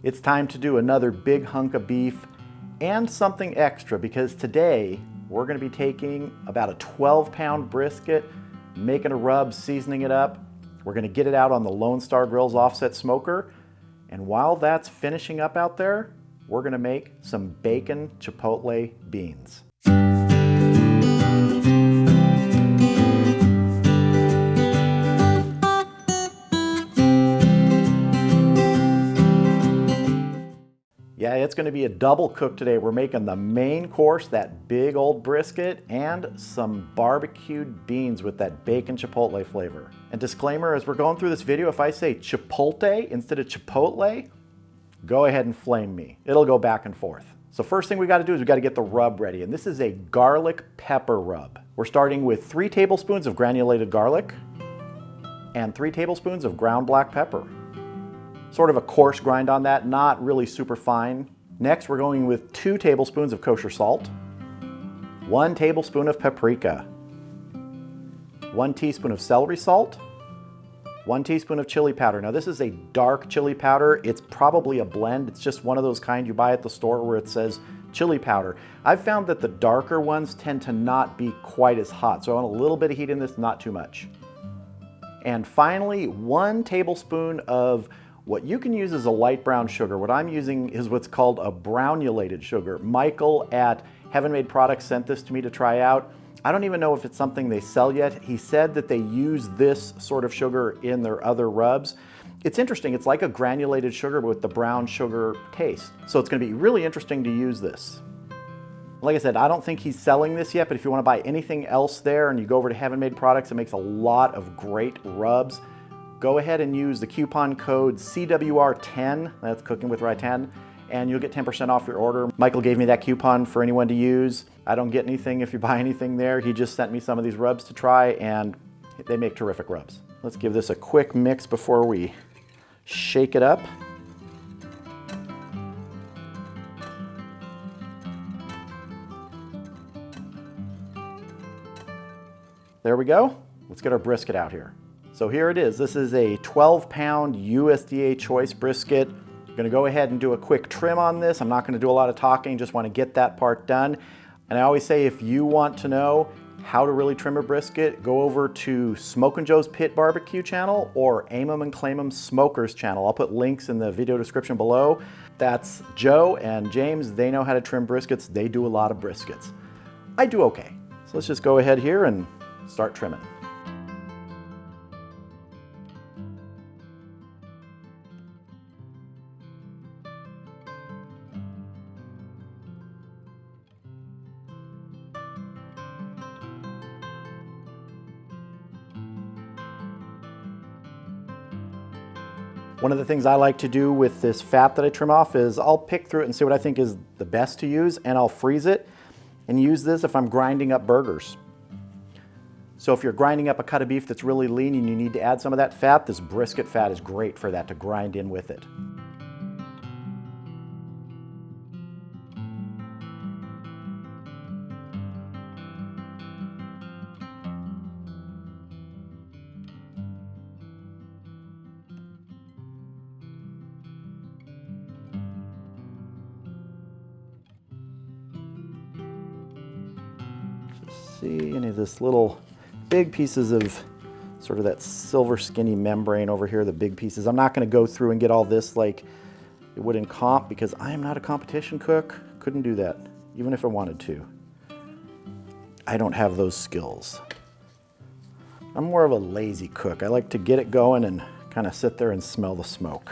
It's time to do another big hunk of beef and something extra, because today we're going to be taking about a 12-pound brisket, making a rub, seasoning it up. We're going to get it out on the Lone Star Grillz offset smoker, and while that's finishing up out there, we're going to make some Bacon Chipotle Beans. Yeah, it's going to be a double cook today. We're making the main course, that big old brisket, and some barbecued beans with that bacon chipotle flavor. And disclaimer, as we're going through this video, if I say chipotle instead of chipotle, go ahead and flame me. It'll go back and forth. So first thing we got to do is we got to get the rub ready. And this is a garlic pepper rub. We're starting with 3 tablespoons of granulated garlic and 3 tablespoons of ground black pepper. Sort of a coarse grind on that, not really super fine. Next, we're going with 2 tablespoons of kosher salt, 1 tablespoon of paprika, 1 teaspoon of celery salt, 1 teaspoon of chili powder. Now this is a dark chili powder. It's probably a blend. It's just one of those kind you buy at the store where it says chili powder. I've found that the darker ones tend to not be quite as hot, so I want a little bit of heat in this, not too much. And finally, 1 tablespoon of what you can use as a light brown sugar. What I'm using is what's called a Granulated sugar. Michael at Heaven Made Products sent this to me to try out. I don't even know if it's something they sell yet. He said that they use this sort of sugar in their other rubs. It's interesting, it's like a granulated sugar with the brown sugar taste. So it's gonna be really interesting to use this. Like I said, I don't think he's selling this yet, but if you wanna buy anything else there and you go over to Heaven Made Products, it makes a lot of great rubs. Go ahead and use the coupon code CWR10, that's Cooking with Rye10, and you'll get 10% off your order. Michael gave me that coupon for anyone to use. I don't get anything if you buy anything there. He just sent me some of these rubs to try, and they make terrific rubs. Let's give this a quick mix before we shake it up. There we go. Let's get our brisket out here. So here it is. This is a 12-pound USDA choice brisket. I'm gonna go ahead and do a quick trim on this. I'm not gonna do a lot of talking, just wanna get that part done. And I always say, if you want to know how to really trim a brisket, go over to Smokin' Joe's Pit Barbecue channel or Aim 'em and Claim 'em Smokers channel. I'll put links in the video description below. That's Joe and James. They know how to trim briskets. They do a lot of briskets. I do okay. So let's just go ahead here and start trimming. One of the things I like to do with this fat that I trim off is I'll pick through it and see what I think is the best to use, and I'll freeze it and use this if I'm grinding up burgers. So if you're grinding up a cut of beef that's really lean and you need to add some of that fat, this brisket fat is great for that, to grind in with it. See any of this little big pieces of sort of that silver skinny membrane over here, the big pieces. I'm not going to go through and get all this like it would in comp, because I am not a competition cook. Couldn't do that, even if I wanted to. I don't have those skills. I'm more of a lazy cook. I like to get it going and kind of sit there and smell the smoke.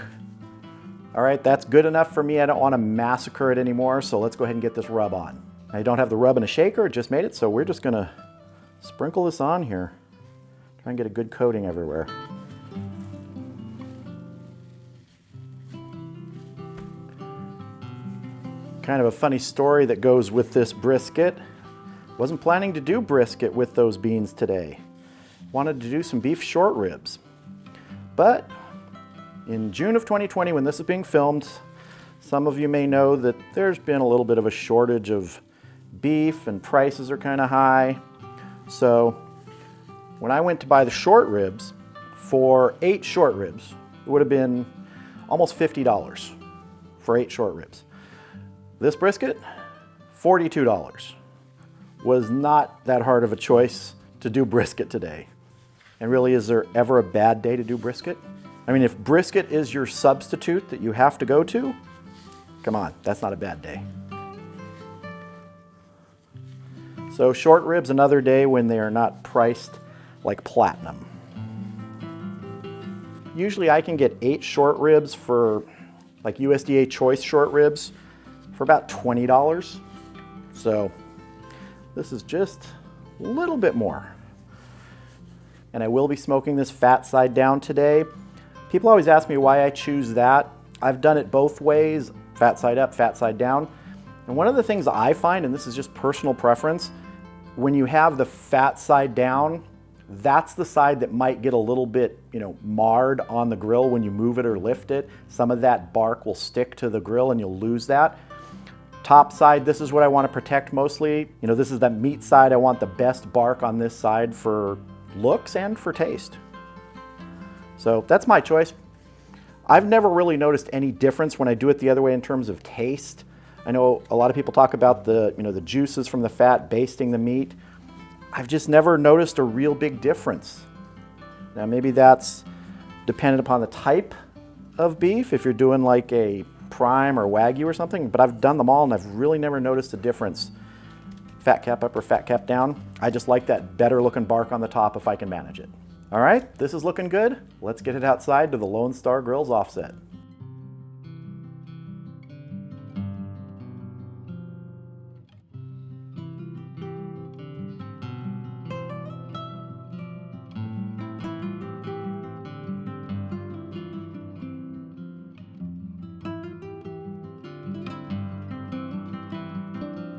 All right, that's good enough for me. I don't want to massacre it anymore, so let's go ahead and get this rub on. I don't have the rub in a shaker, it just made it, so we're just gonna sprinkle this on here. Try and get a good coating everywhere. Kind of a funny story that goes with this brisket. Wasn't planning to do brisket with those beans today. Wanted to do some beef short ribs. But in June of 2020, when this is being filmed, some of you may know that there's been a little bit of a shortage of beef and prices are kind of high. So when I went to buy the short ribs, for 8 short ribs, it would have been almost $50. for 8 short ribs. This brisket, $42. Was not that hard of a choice to do brisket today. And really, is there ever a bad day to do brisket? I mean, if brisket is your substitute that you have to go to, come on, that's not a bad day. So short ribs, another day when they are not priced like platinum. Usually I can get 8 short ribs for like USDA choice short ribs for about $20. So this is just a little bit more. And I will be smoking this fat side down today. People always ask me why I choose that. I've done it both ways, fat side up, fat side down. And one of the things I find, and this is just personal preference, when you have the fat side down, that's the side that might get a little bit, marred on the grill when you move it or lift it. Some of that bark will stick to the grill and you'll lose that. Top side, this is what I want to protect mostly. This is the meat side. I want the best bark on this side for looks and for taste. So that's my choice. I've never really noticed any difference when I do it the other way in terms of taste. I know a lot of people talk about the juices from the fat basting the meat. I've just never noticed a real big difference. Now maybe that's dependent upon the type of beef, if you're doing like a prime or Wagyu or something, but I've done them all and I've really never noticed a difference. Fat cap up or fat cap down. I just like that better looking bark on the top if I can manage it. All right, this is looking good. Let's get it outside to the Lone Star Grillz offset.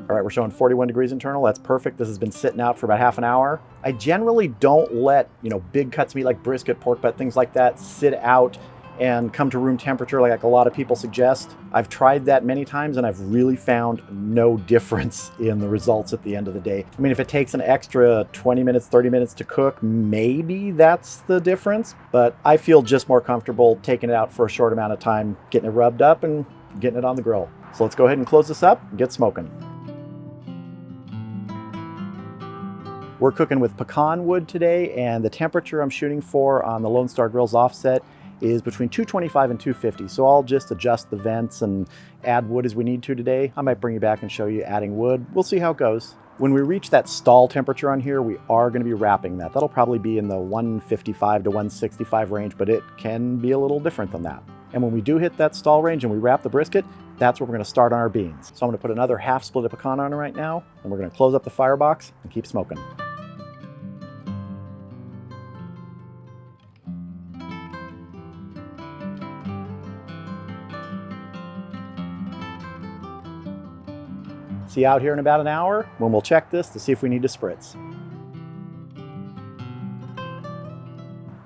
All right, we're showing 41 degrees internal. That's perfect. This has been sitting out for about half an hour. I generally don't let, big cuts of meat like brisket, pork butt, things like that sit out and come to room temperature like a lot of people suggest. I've tried that many times and I've really found no difference in the results at the end of the day. I mean, if it takes an extra 20 minutes, 30 minutes to cook, maybe that's the difference, but I feel just more comfortable taking it out for a short amount of time, getting it rubbed up and getting it on the grill. So let's go ahead and close this up and get smoking. We're cooking with pecan wood today, and the temperature I'm shooting for on the Lone Star Grillz offset is between 225 and 250. So I'll just adjust the vents and add wood as we need to today. I might bring you back and show you adding wood. We'll see how it goes. When we reach that stall temperature on here, we are going to be wrapping that. That'll probably be in the 155 to 165 range, but it can be a little different than that. And when we do hit that stall range and we wrap the brisket, that's where we're going to start on our beans. So I'm going to put another half split of pecan on it right now, and we're going to close up the firebox and keep smoking. See you out here in about an hour when we'll check this to see if we need to spritz.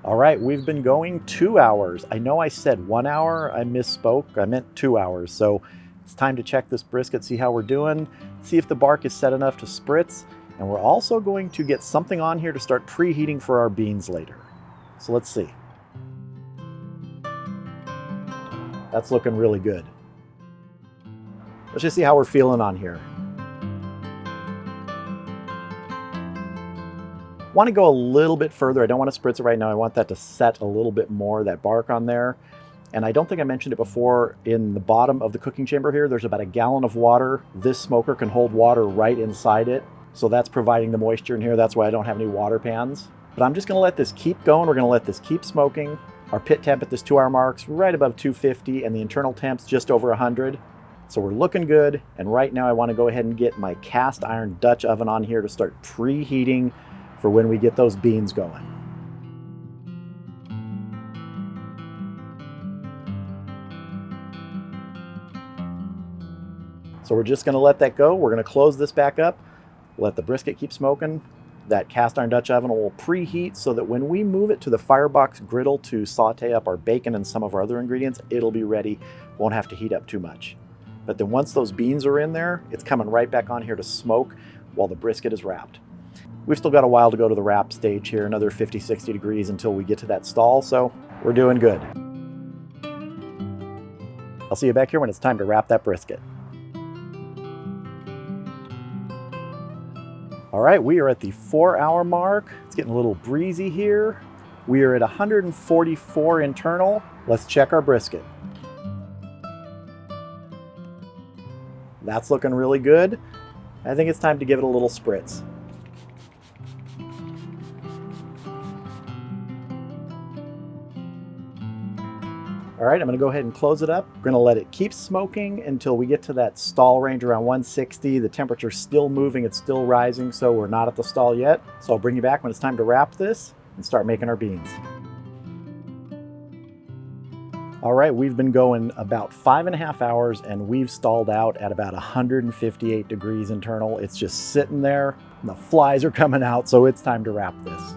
All right, we've been going 2 hours. I know I said 1 hour, I misspoke, I meant 2 hours. So it's time to check this brisket, see how we're doing, see if the bark is set enough to spritz. And we're also going to get something on here to start preheating for our beans later. So let's see. That's looking really good. Let's just see how we're feeling on here. Want to go a little bit further. I don't want to spritz it right now. I want that to set a little bit more, that bark on there. And I don't think I mentioned it before, in the bottom of the cooking chamber here, there's about a gallon of water. This smoker can hold water right inside it. So that's providing the moisture in here. That's why I don't have any water pans. But I'm just going to let this keep going. We're going to let this keep smoking. Our pit temp at this 2 hour mark's right above 250 and the internal temp's just over 100. So we're looking good. And right now I want to go ahead and get my cast iron Dutch oven on here to start preheating for when we get those beans going. So we're just going to let that go. We're going to close this back up, let the brisket keep smoking. That cast iron Dutch oven will preheat so that when we move it to the firebox griddle to saute up our bacon and some of our other ingredients, it'll be ready. Won't have to heat up too much. But then once those beans are in there, it's coming right back on here to smoke while the brisket is wrapped. We've still got a while to go to the wrap stage here, another 50, 60 degrees until we get to that stall, so we're doing good. I'll see you back here when it's time to wrap that brisket. All right, we are at the 4-hour mark. It's getting a little breezy here. We are at 144 internal. Let's check our brisket. That's looking really good. I think it's time to give it a little spritz. All right, I'm gonna go ahead and close it up. We're gonna let it keep smoking until we get to that stall range around 160. The temperature's still moving, it's still rising, so we're not at the stall yet. So I'll bring you back when it's time to wrap this and start making our beans. All right, we've been going about 5.5 hours and we've stalled out at about 158 degrees internal. It's just sitting there, and the flies are coming out, so it's time to wrap this.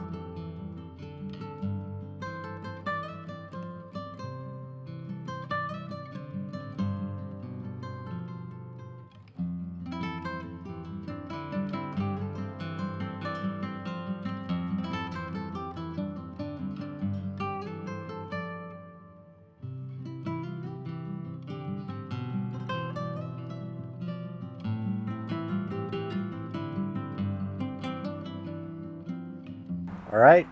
All right,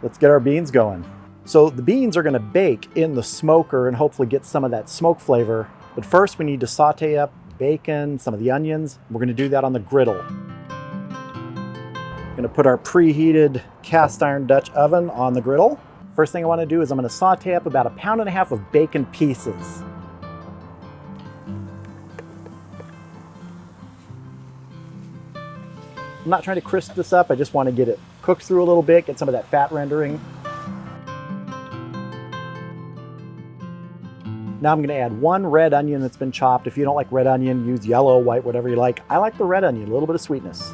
let's get our beans going. So the beans are gonna bake in the smoker and hopefully get some of that smoke flavor. But first we need to saute up bacon, some of the onions. We're gonna do that on the griddle. Gonna put our preheated cast iron Dutch oven on the griddle. First thing I wanna do is I'm gonna saute up about 1.5 pounds of bacon pieces. I'm not trying to crisp this up, I just want to get it cooked through a little bit, get some of that fat rendering. Now I'm going to add 1 red onion that's been chopped. If you don't like red onion, use yellow, white, whatever you like. I like the red onion, a little bit of sweetness.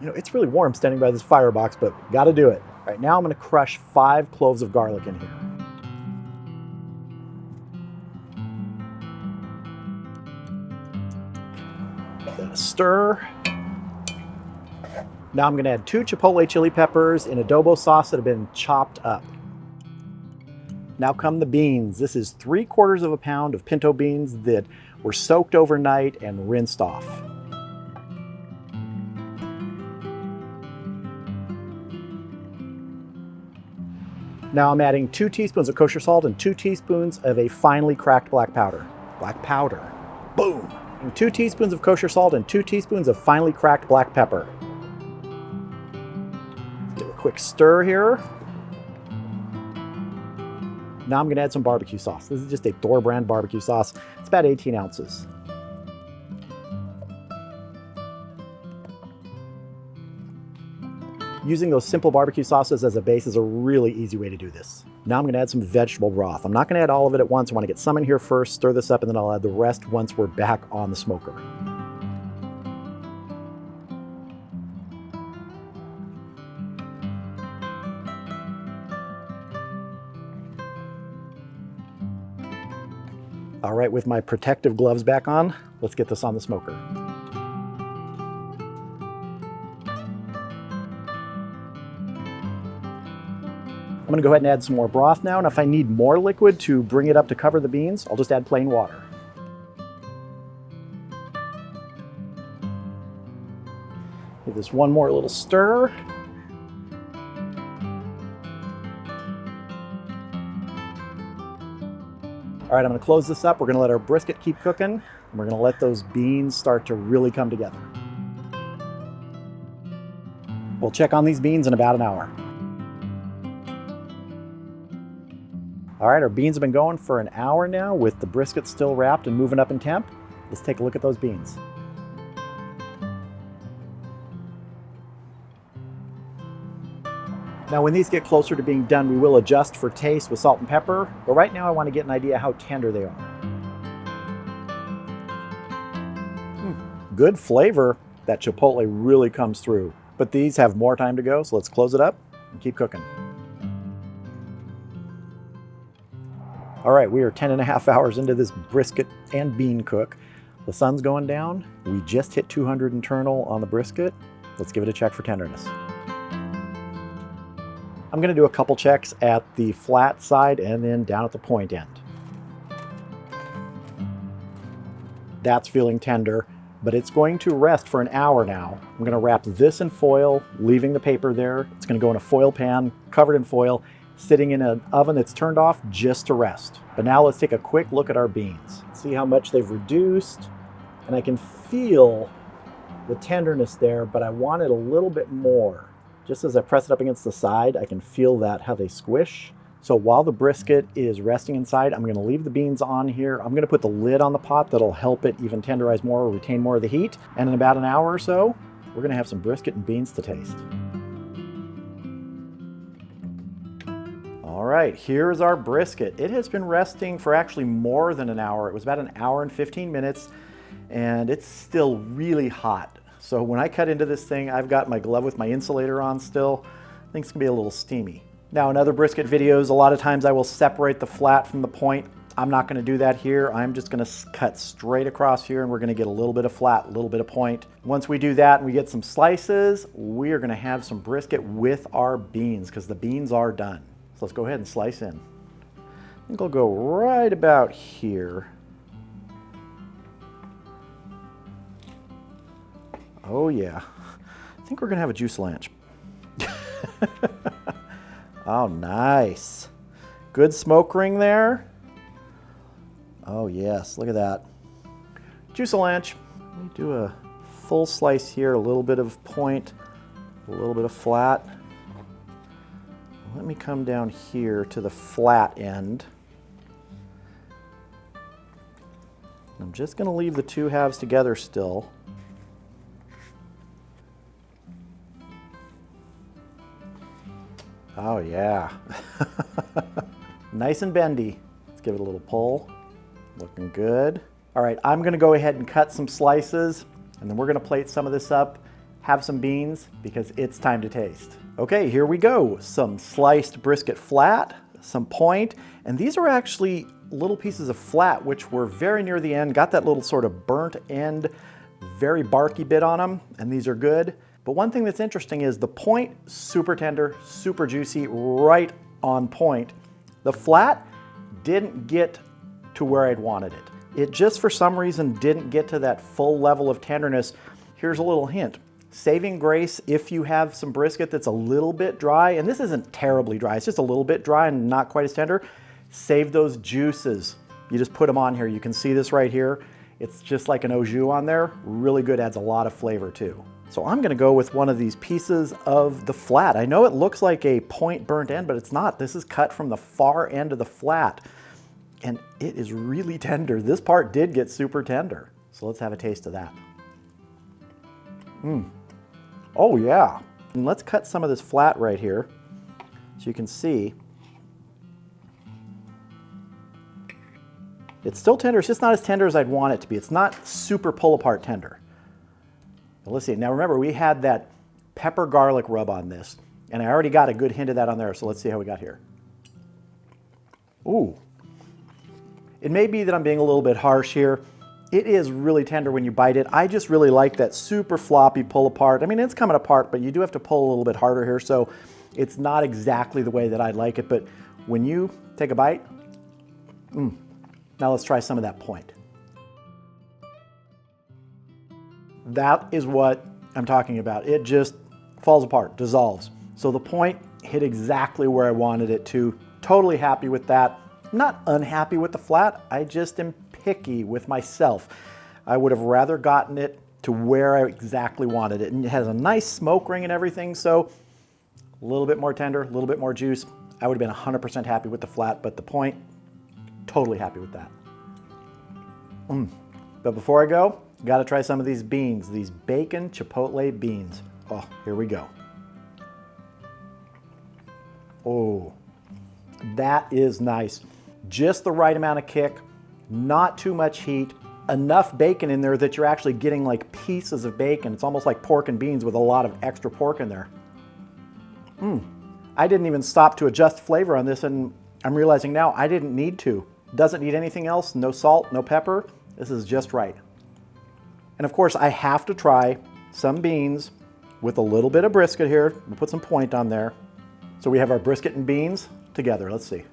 You know, it's really warm standing by this firebox, but got to do it. All right, now I'm going to crush 5 cloves of garlic in here. Then a stir. Now I'm going to add 2 chipotle chili peppers in adobo sauce that have been chopped up. Now come the beans. This is 3/4 pound of pinto beans that were soaked overnight and rinsed off. Now I'm adding 2 teaspoons of kosher salt and 2 teaspoons of a finely cracked black powder. Black powder. Boom! And 2 teaspoons of kosher salt and 2 teaspoons of finely cracked black pepper. Give it a quick stir here. Now I'm going to add some barbecue sauce. This is just a Thor brand barbecue sauce. It's about 18 ounces. Using those simple barbecue sauces as a base is a really easy way to do this. Now I'm going to add some vegetable broth. I'm not going to add all of it at once. I want to get some in here first, stir this up, and then I'll add the rest once we're back on the smoker. All right, with my protective gloves back on, let's get this on the smoker. I'm gonna go ahead and add some more broth now, and if I need more liquid to bring it up to cover the beans, I'll just add plain water. Give this one more little stir. All right, I'm gonna close this up. We're gonna let our brisket keep cooking, and we're gonna let those beans start to really come together. We'll check on these beans in about an hour. All right, our beans have been going for an hour now with the brisket still wrapped and moving up in temp. Let's take a look at those beans. Now when these get closer to being done, we will adjust for taste with salt and pepper, but right now I want to get an idea how tender they are. Good flavor. That chipotle really comes through. But these have more time to go, so let's close it up and keep cooking. All right, we are 10.5 hours into this brisket and bean cook. The sun's going down. We just hit 200 internal on the brisket. Let's give it a check for tenderness. I'm I'm going to do a couple checks at the flat side and then down at the point end. That's feeling tender, but it's going to rest for an hour now. I'm going to wrap this in foil, leaving the paper there. It's going to go in a foil pan, covered in foil, sitting in an oven that's turned off just to rest. But now let's take a quick look at our beans. See how much they've reduced, and I can feel the tenderness there, but I want it a little bit more. Just as I press it up against the side, I can feel that, how they squish. So while the brisket is resting inside, I'm gonna leave the beans on here. I'm gonna put the lid on the pot that'll help it even tenderize more or retain more of the heat. And in about an hour or so, we're gonna have some brisket and beans to taste. All right, here's our brisket. It has been resting for actually more than an hour. It was about an hour and 15 minutes, and it's still really hot. So when I cut into this thing, I've got my glove with my insulator on still. I think it's gonna be a little steamy. Now in other brisket videos, a lot of times I will separate the flat from the point. I'm not gonna do that here. I'm just gonna cut straight across here, and we're gonna get a little bit of flat, a little bit of point. Once we do that and we get some slices, we are gonna have some brisket with our beans, because the beans are done. So let's go ahead and slice in. I think I'll go right about here. Oh yeah, I think we're gonna have a juice lunch. Oh, nice. Good smoke ring there. Oh yes, look at that. Juice lunch. Let me do a full slice here, a little bit of point, a little bit of flat. Let me come down here to the flat end. I'm just gonna leave the two halves together still. Oh yeah. Nice and bendy. Let's give it a little pull. Looking good. All right, I'm gonna go ahead and cut some slices, and then we're gonna plate some of this up, have some beans, because it's time to taste. Okay, here we go. Some sliced brisket flat, some point, and these are actually little pieces of flat, which were very near the end, got that little sort of burnt end, very barky bit on them, and these are good. But one thing that's interesting is the point, super tender, super juicy, right on point. The flat didn't get to where I'd wanted it. It just for some reason didn't get to that full level of tenderness. Here's a little hint. Saving grace if you have some brisket that's a little bit dry, and this isn't terribly dry, it's just a little bit dry and not quite as tender, save those juices. You just put them on here. You can see this right here. It's just like an au jus on there. Really good, adds a lot of flavor too. So I'm gonna go with one of these pieces of the flat. I know it looks like a point burnt end, but it's not. This is cut from the far end of the flat, and it is really tender. This part did get super tender. So let's have a taste of that. Oh yeah. And let's cut some of this flat right here so you can see. It's still tender, it's just not as tender as I'd want it to be. It's not super pull apart tender. Let's see. Now remember, we had that pepper garlic rub on this, and I already got a good hint of that on there, so let's see how we got here. Ooh. It may be that I'm being a little bit harsh here. It is really tender when you bite it. I just really like that super floppy pull apart. I mean, it's coming apart, but you do have to pull a little bit harder here, so it's not exactly the way that I'd like it, but when you take a bite, now let's try some of that point. That is what I'm talking about. It just falls apart, dissolves. So the point hit exactly where I wanted it to. Totally happy with that. Not unhappy with the flat, I just am picky with myself. I would have rather gotten it to where I exactly wanted it. And it has a nice smoke ring and everything, so a little bit more tender, a little bit more juice. I would have been 100% happy with the flat, but the point, totally happy with that. But before I go, got to try some of these beans, these Bacon Chipotle Beans. Oh, here we go. Oh, that is nice. Just the right amount of kick, not too much heat, enough bacon in there that you're actually getting like pieces of bacon. It's almost like pork and beans with a lot of extra pork in there. I didn't even stop to adjust flavor on this, and I'm realizing now I didn't need to. Doesn't need anything else, no salt, no pepper. This is just right. And of course, I have to try some beans with a little bit of brisket here. We'll put some point on there. So we have our brisket and beans together. Let's see.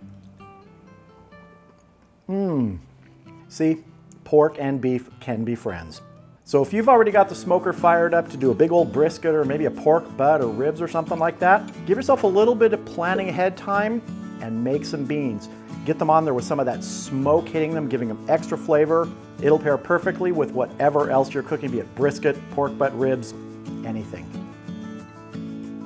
See, pork and beef can be friends. So if you've already got the smoker fired up to do a big old brisket or maybe a pork butt or ribs or something like that, give yourself a little bit of planning ahead time and make some beans. Get them on there with some of that smoke hitting them, giving them extra flavor. It'll pair perfectly with whatever else you're cooking, be it brisket, pork butt, ribs, anything.